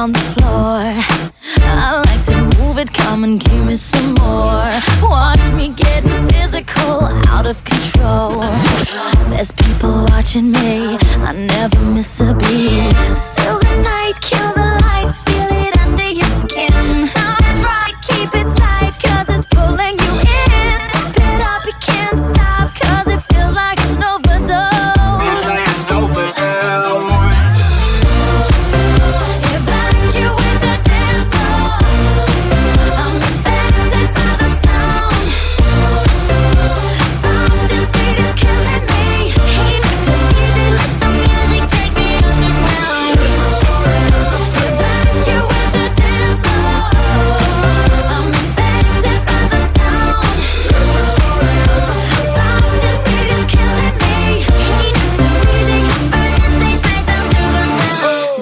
on the floor. I like to move it, come and give me some more. Watch me getting physical, out of control. There's people watching me, I never miss a beat. Still the night, kill the lights, feel it under your skin. Now try, keep it tight, cause it's pulling you in. Pump it up, you can't stop, cause it feels like an overdose.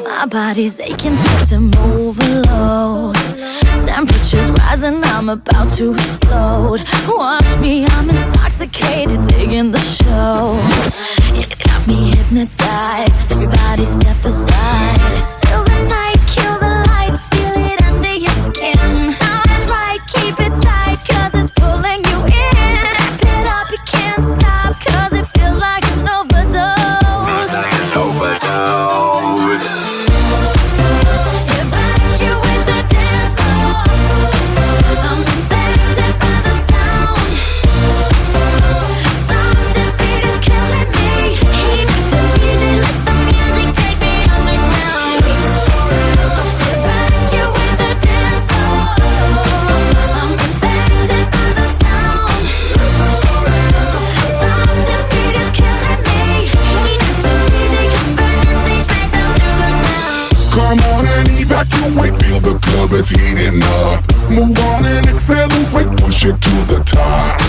My body's aching, system overload. Temperature's rising, I'm about to explode. Watch me, I'm intoxicated, digging the show. It's got me hypnotized, everybody step aside. Still the night, kill the lights, feel it under your skin. That's right, keep it tight, cause it's pulling you in. Wrap it up, you can't stop, cause it feels like an overdose. Feels like an overdose. Come on and evacuate, feel the club is heating up. Move on and accelerate, push it to the top.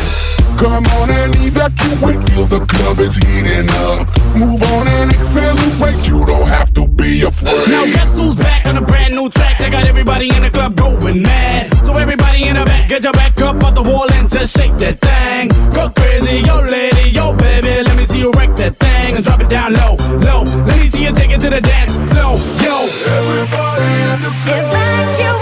Come on and evacuate, feel the club is heating up. Move on and accelerate, you don't have to be afraid. Now guess who's back on a brand new track? They got everybody in the club going mad. So everybody in the back, get your back up off the wall and just shake that thing. Go crazy, yo lady, yo baby, let me see you wreck that thing and drop it down low, low. Let me see you take it to the dance floor, yo. Everybody in the club. If I